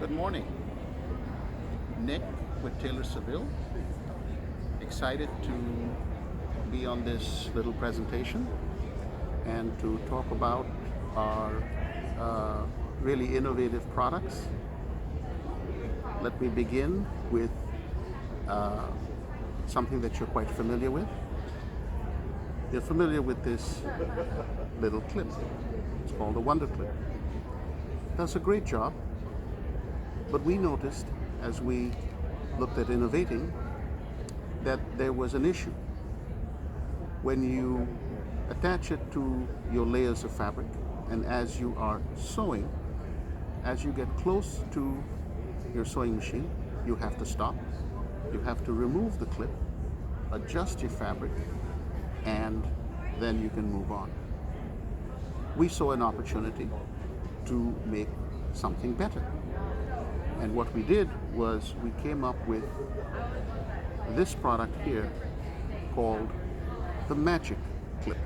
Good morning. Nick with Taylor Seville. Excited to be on this little presentation and to talk about our really innovative products. Let me begin with something that you're quite familiar with. You're familiar with this little clip. It's called a Wonder Clip. Does a great job, but we noticed as we looked at innovating that there was an issue. When you attach it to your layers of fabric, and as you are sewing, as you get close to your sewing machine, you have to stop. You have to remove the clip, adjust your fabric, and then you can move on. We saw an opportunity to make something better. And what we did was we came up with this product here called the Magic Clip.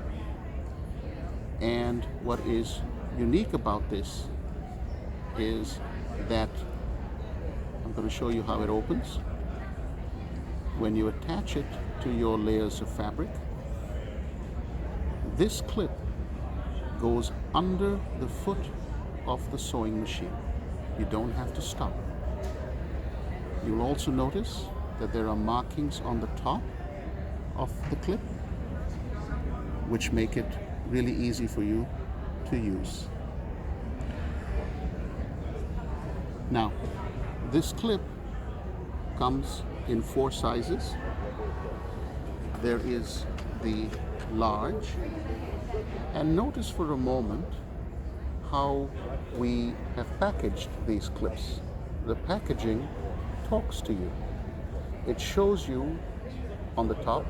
And what is unique about this is that I'm going to show you how it opens. When you attach it to your layers of fabric, this clip goes under the foot of the sewing machine. You don't have to stop. You'll also notice that there are markings on the top of the clip which make it really easy for you to use. Now, this clip comes in 4 sizes. There is the large, and notice for a moment how we have packaged these clips. The packaging talks to you. It shows you on the top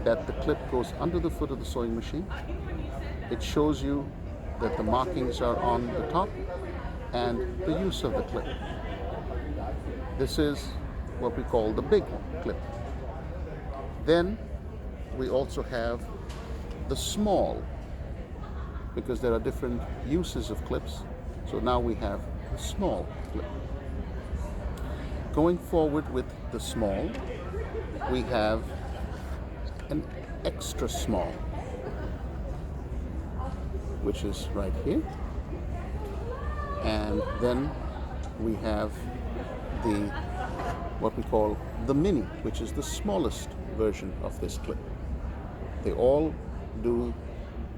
that the clip goes under the foot of the sewing machine. It shows you that the markings are on the top and the use of the clip. This is what we call the big clip. Then we also have the small, because there are different uses of clips. So now we have the small clip. Going forward with the small, we have an extra small, which is right here. And then we have the what we call the mini, which is the smallest version of this clip. They all do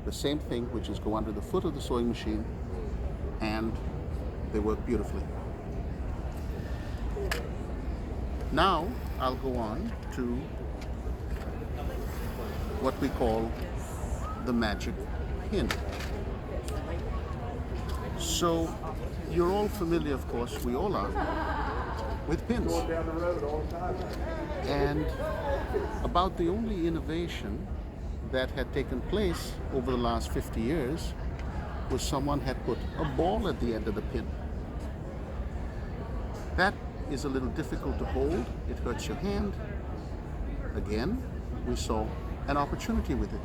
the same thing, which is go under the foot of the sewing machine, and they work beautifully. Now I'll go on to what we call the magic pin. So you're all familiar, of course, we all are, with pins. And about the only innovation that had taken place over the last 50 years was someone had put a ball at the end of the pin. That is a little difficult to hold. It hurts your hand. Again, we saw an opportunity with it.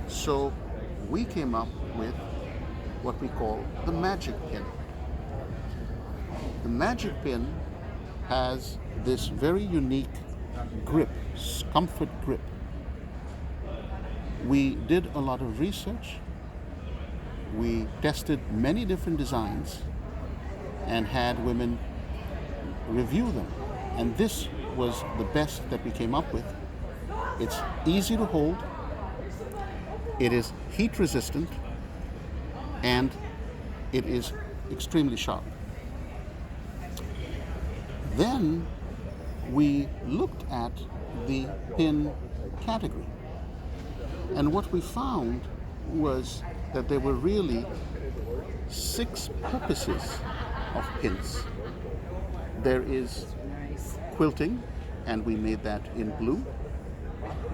So we came up with what we call the magic pin. The magic pin has this very unique grip, comfort grip. We did a lot of research. We tested many different designs and had women review them. And this was the best that we came up with. It's easy to hold, it is heat resistant, and it is extremely sharp. Then we looked at the pin category. And what we found was that there were really 6 purposes of pins. There is quilting, and we made that in blue.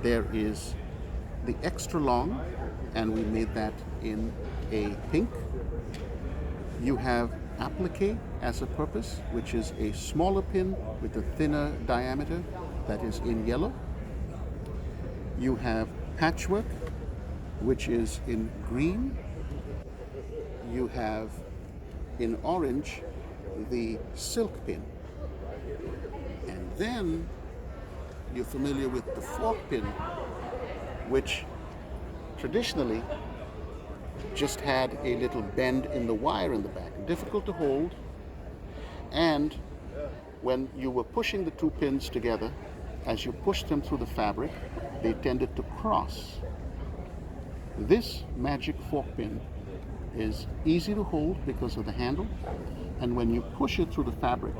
There is the extra long, and we made that in a pink. You have applique as a purpose, which is a smaller pin with a thinner diameter, that is in yellow. You have patchwork, which is in green. You have in orange, the silk pin. And then you're familiar with the fork pin, which traditionally just had a little bend in the wire in the back, difficult to hold, and when you were pushing the two pins together, as you pushed them through the fabric, they tended to cross. This magic fork pin is easy to hold because of the handle, and when you push it through the fabric,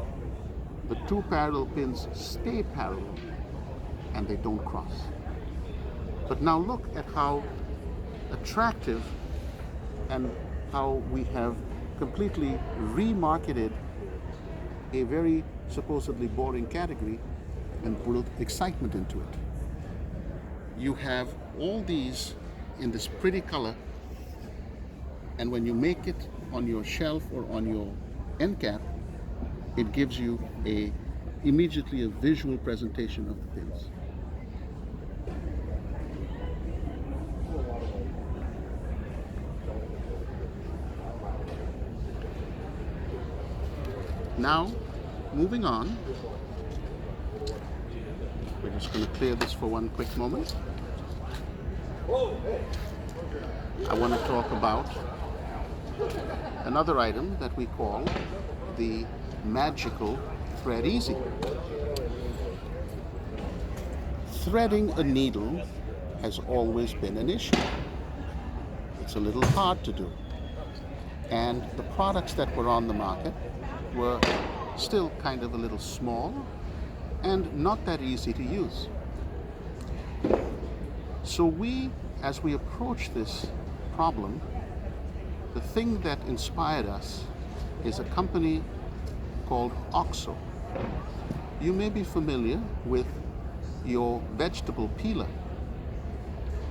the two parallel pins stay parallel and they don't cross. But now look at how attractive and how we have completely remarketed a very supposedly boring category and brought excitement into it. You have all these in this pretty color, and when you make it on your shelf or on your end cap, it gives you immediately a visual presentation of the pins. Now, moving on, we're just going to clear this for one quick moment. I want to talk about another item that we call the magical Thread Easy. Threading a needle has always been an issue. It's a little hard to do. And the products that were on the market were still kind of a little small and not that easy to use. So as we approach this problem, the thing that inspired us is a company called OXO. You may be familiar with your vegetable peeler.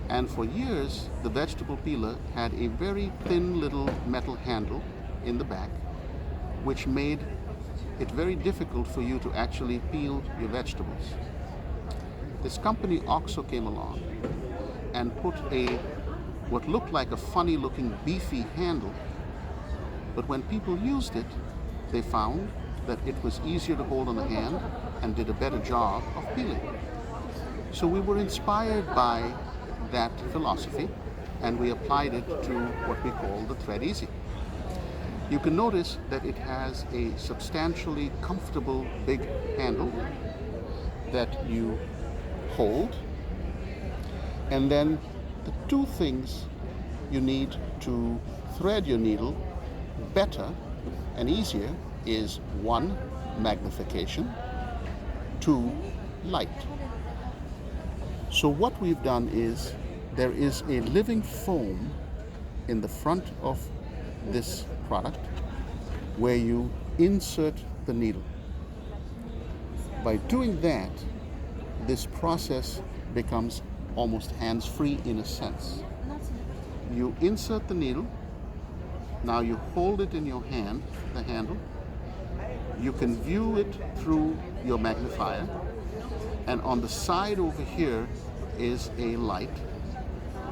And for years, the vegetable peeler had a very thin little metal handle in the back, which made it very difficult for you to actually peel your vegetables. This company OXO came along and put what looked like a funny looking beefy handle, but when people used it, they found that it was easier to hold on the hand and did a better job of peeling. So we were inspired by that philosophy, and we applied it to what we call the Thread Easy. You can notice that it has a substantially comfortable big handle that you hold, and then the two things you need to thread your needle better and easier is 1, magnification, 2, light. So what we've done is there is a living foam in the front of this product where you insert the needle. By doing that, this process becomes almost hands-free in a sense. You insert the needle, now you hold it in your hand, the handle, you can view it through your magnifier, and on the side over here is a light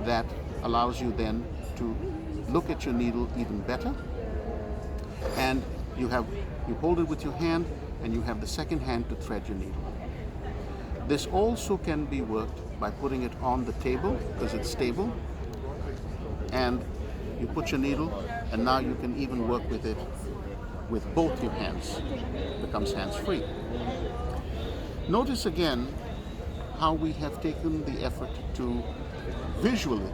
that allows you then to look at your needle even better, and you hold it with your hand and you have the second hand to thread your needle. This also can be worked by putting it on the table because it's stable, and you put your needle and now you can even work with it with both your hands. It becomes hands-free. Notice again how we have taken the effort to visually,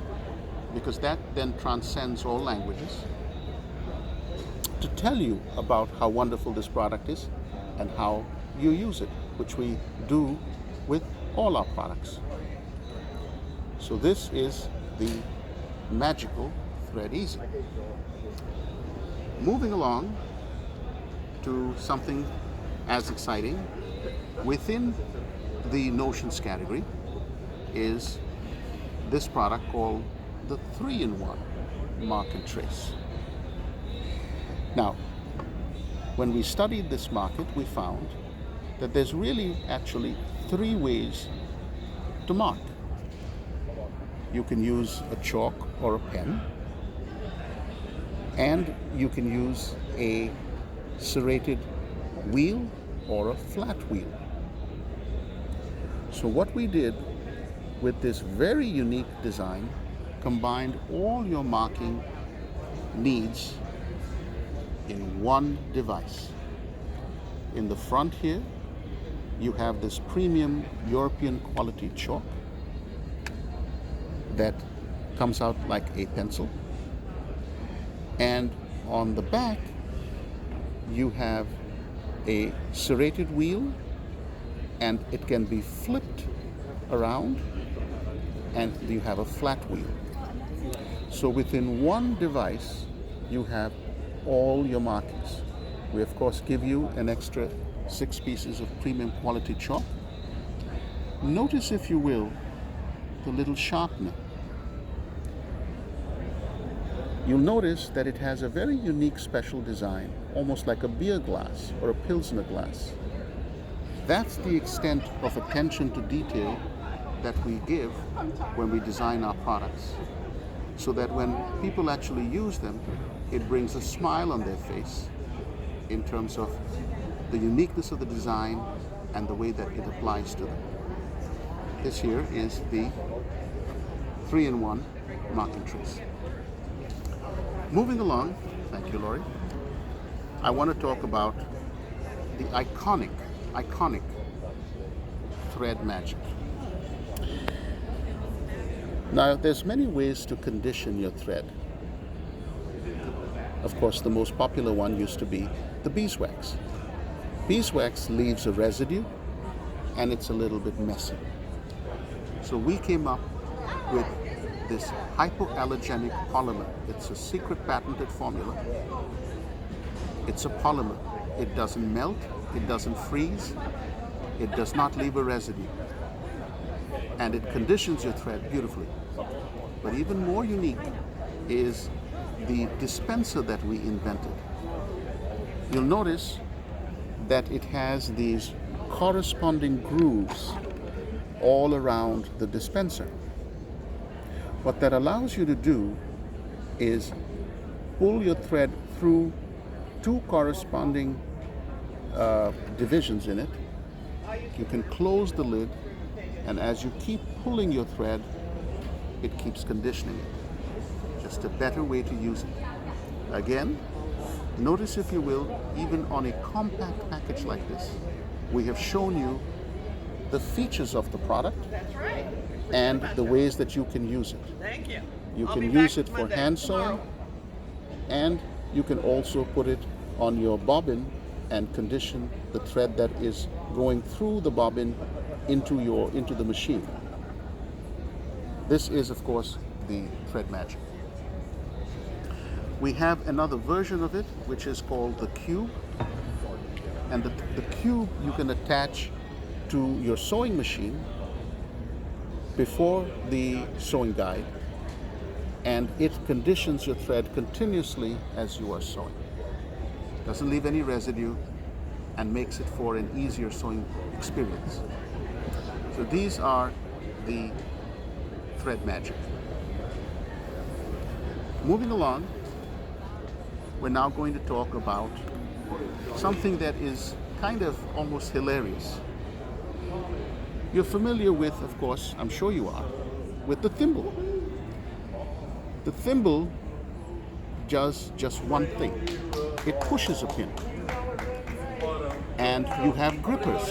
because that then transcends all languages, to tell you about how wonderful this product is and how you use it, which we do with all our products. So this is the magical Thread Easy. Moving along to something as exciting within the notions category is this product called the 3-in-1 Mark and Trace. Now, when we studied this market, we found that there's really actually 3 ways to mark. You can use a chalk or a pen, and you can use a serrated wheel or a flat wheel. So what we did with this very unique design combined all your marking needs in one device. In the front here, you have this premium European quality chalk that comes out like a pencil. And on the back, you have a serrated wheel, and it can be flipped around, and you have a flat wheel. So within one device, you have all your markings. We of course give you an extra 6 pieces of premium quality chalk. Notice, if you will, the little sharpener. You'll notice that it has a very unique special design, almost like a beer glass or a Pilsner glass. That's the extent of attention to detail that we give when we design our products, so that when people actually use them, it brings a smile on their face in terms of the uniqueness of the design and the way that it applies to them. This here is the 3-in-1 marking trace. Moving along, thank you, Laurie, I want to talk about the iconic thread magic. Now, there's many ways to condition your thread. Of course, the most popular one used to be the beeswax. Beeswax leaves a residue, and it's a little bit messy. So we came up with this hypoallergenic polymer. It's a secret patented formula. It's a polymer. It doesn't melt, it doesn't freeze, it does not leave a residue, and it conditions your thread beautifully. But even more unique is the dispenser that we invented. You'll notice that it has these corresponding grooves all around the dispenser. What that allows you to do is pull your thread through 2 corresponding divisions in it. You can close the lid, and as you keep pulling your thread, it keeps conditioning it. Just a better way to use it. Again, notice, if you will, even on a compact package like this, we have shown you the features of the product and the ways that you can use it. Thank you. You can use it for hand sewing, and you can also put it on your bobbin and condition the thread that is going through the bobbin into the machine. This is, of course, the thread magic. We have another version of it, which is called the cube. And the cube you can attach to your sewing machine before the sewing guide, and it conditions your thread continuously as you are sewing. Doesn't leave any residue and makes it for an easier sewing experience. So these are the thread magic. Moving along, we're now going to talk about something that is kind of almost hilarious. You're familiar with, of course, I'm sure you are, with the thimble. The thimble does just one thing. It pushes a pin. And you have grippers.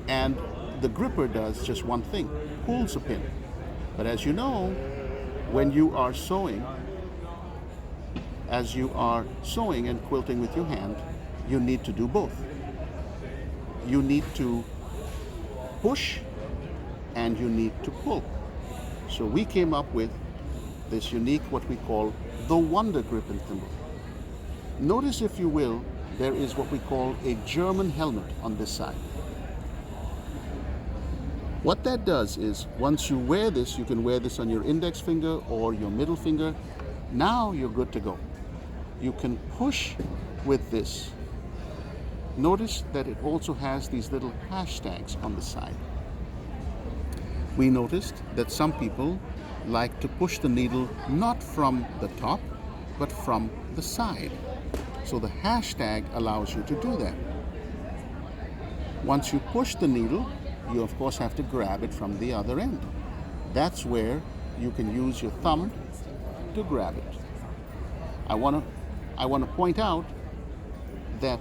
And the gripper does just one thing, pulls a pin. But as you know, when you are sewing, and quilting with your hand, you need to do both. You need to push and you need to pull. So we came up with this unique, what we call the Wonder Grip and Thimble. Notice, if you will, there is what we call a German helmet on this side. What that does is, once you wear this, you can wear this on your index finger or your middle finger. Now you're good to go. You can push with this. Notice that it also has these little hashtags on the side. We noticed that some people like to push the needle not from the top, but from the side. So the hashtag allows you to do that. Once you push the needle, you of course have to grab it from the other end. That's where you can use your thumb to grab it. I want to point out that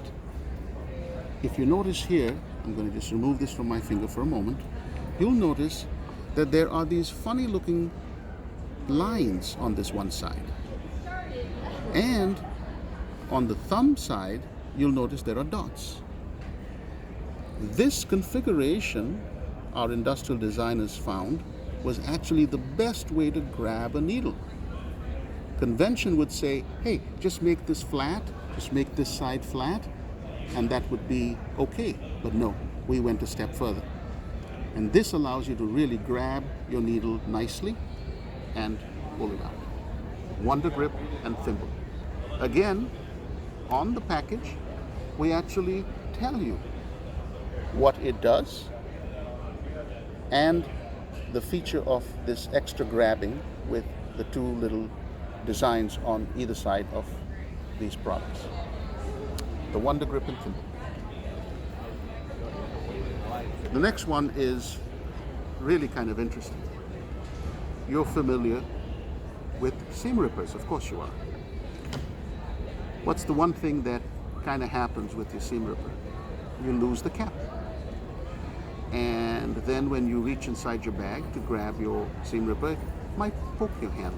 if you notice here, I'm going to just remove this from my finger for a moment, you'll notice that there are these funny looking lines on this one side. And on the thumb side, you'll notice there are dots. This configuration, our industrial designers found, was actually the best way to grab a needle. Convention would say, hey, just make this flat, just make this side flat, and that would be okay. But no, we went a step further. And this allows you to really grab your needle nicely and pull it out. Wonder Grip and Thimble. Again, on the package, we actually tell you what it does and the feature of this extra grabbing with the two little designs on either side of these products. The Wonder Grip and Thimble. The next one is really kind of interesting. You're familiar with seam rippers, of course you are. What's the one thing that kind of happens with your seam ripper? You lose the cap. And then when you reach inside your bag to grab your seam ripper, it might poke your hand.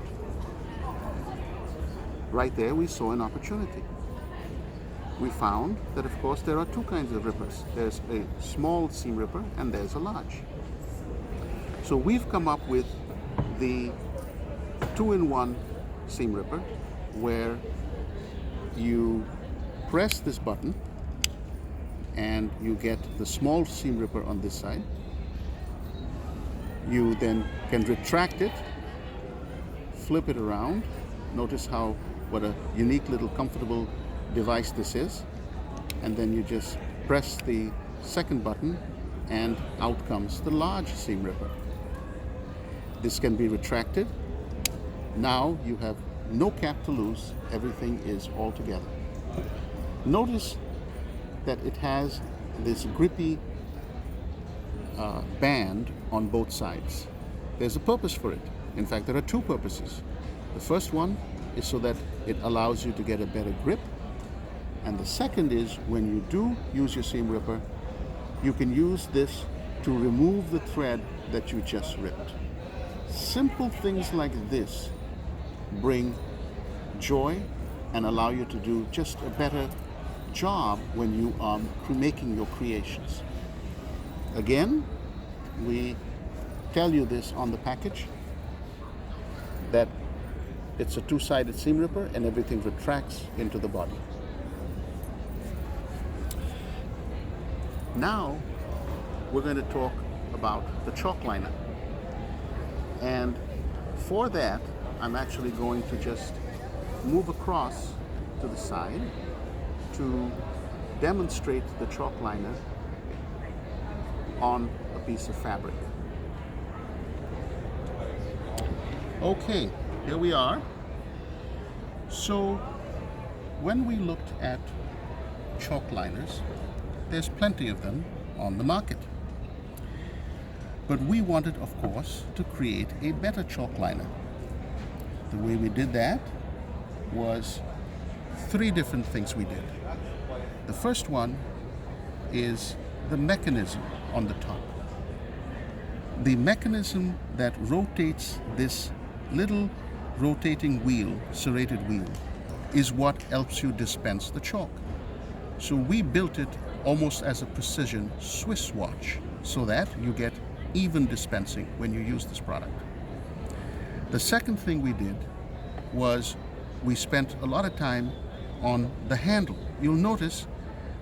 Right there we saw an opportunity. We found that of course there are two kinds of rippers. There's a small seam ripper and there's a large. So we've come up with the 2-in-1 seam ripper where you press this button and you get the small seam ripper on this side. You then can retract it, flip it around. Notice what a unique little comfortable device this is. And then you just press the second button and out comes the large seam ripper. This can be retracted. Now you have no cap to lose. Everything is all together. Notice that it has this grippy band on both sides. There's a purpose for it. In fact, there are two purposes. The first one is so that it allows you to get a better grip. And the second is when you do use your seam ripper, you can use this to remove the thread that you just ripped. Simple things like this bring joy and allow you to do just a better job when you are making your creations. Again, we tell you this on the package that it's a two-sided seam ripper and everything retracts into the body. Now we're going to talk about the chalk liner, and for that I'm actually going to just move across to the side to demonstrate the chalk liner on a piece of fabric. Okay, here we are. So when we looked at chalk liners, there's plenty of them on the market. But we wanted, of course, to create a better chalk liner. The way we did that was three different things we did. The first one is the mechanism on the top. The mechanism that rotates this little rotating wheel, serrated wheel, is what helps you dispense the chalk. So we built it almost as a precision Swiss watch so that you get even dispensing when you use this product. The second thing we did was we spent a lot of time on the handle. You'll notice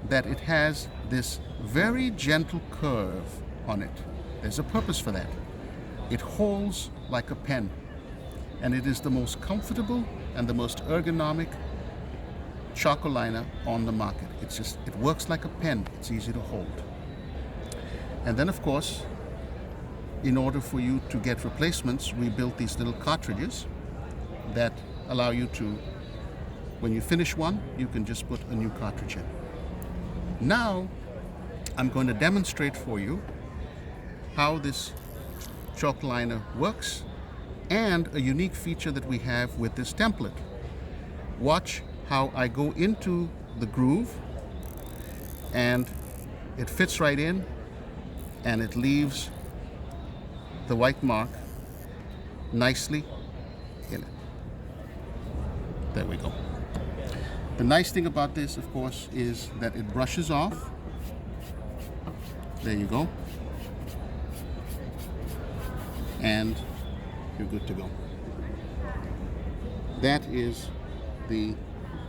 that it has this very gentle curve on it. There's a purpose for that. It holds like a pen, and it is the most comfortable and the most ergonomic charcoal liner on the market. It works like a pen. It's easy to hold. And then of course, in order for you to get replacements, we built these little cartridges that allow you to When you finish one, you can just put a new cartridge in. Now, I'm going to demonstrate for you how this chalk liner works and a unique feature that we have with this template. Watch how I go into the groove and it fits right in and it leaves the white mark nicely in it. There we go. The nice thing about this, of course, is that it brushes off. There you go. And you're good to go. That is the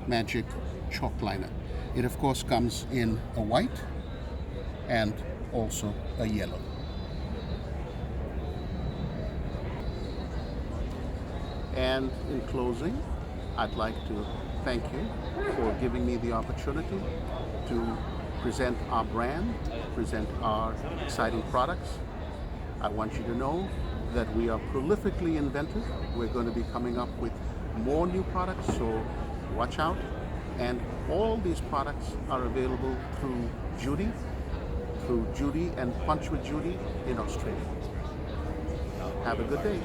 magic chalk liner. It, of course, comes in a white and also a yellow. And in closing, I'd like to thank you for giving me the opportunity to present our brand, present our exciting products. I want you to know that we are prolifically inventive. We're going to be coming up with more new products, so watch out. And all these products are available through Judy and Punch with Judy in Australia. Have a good day.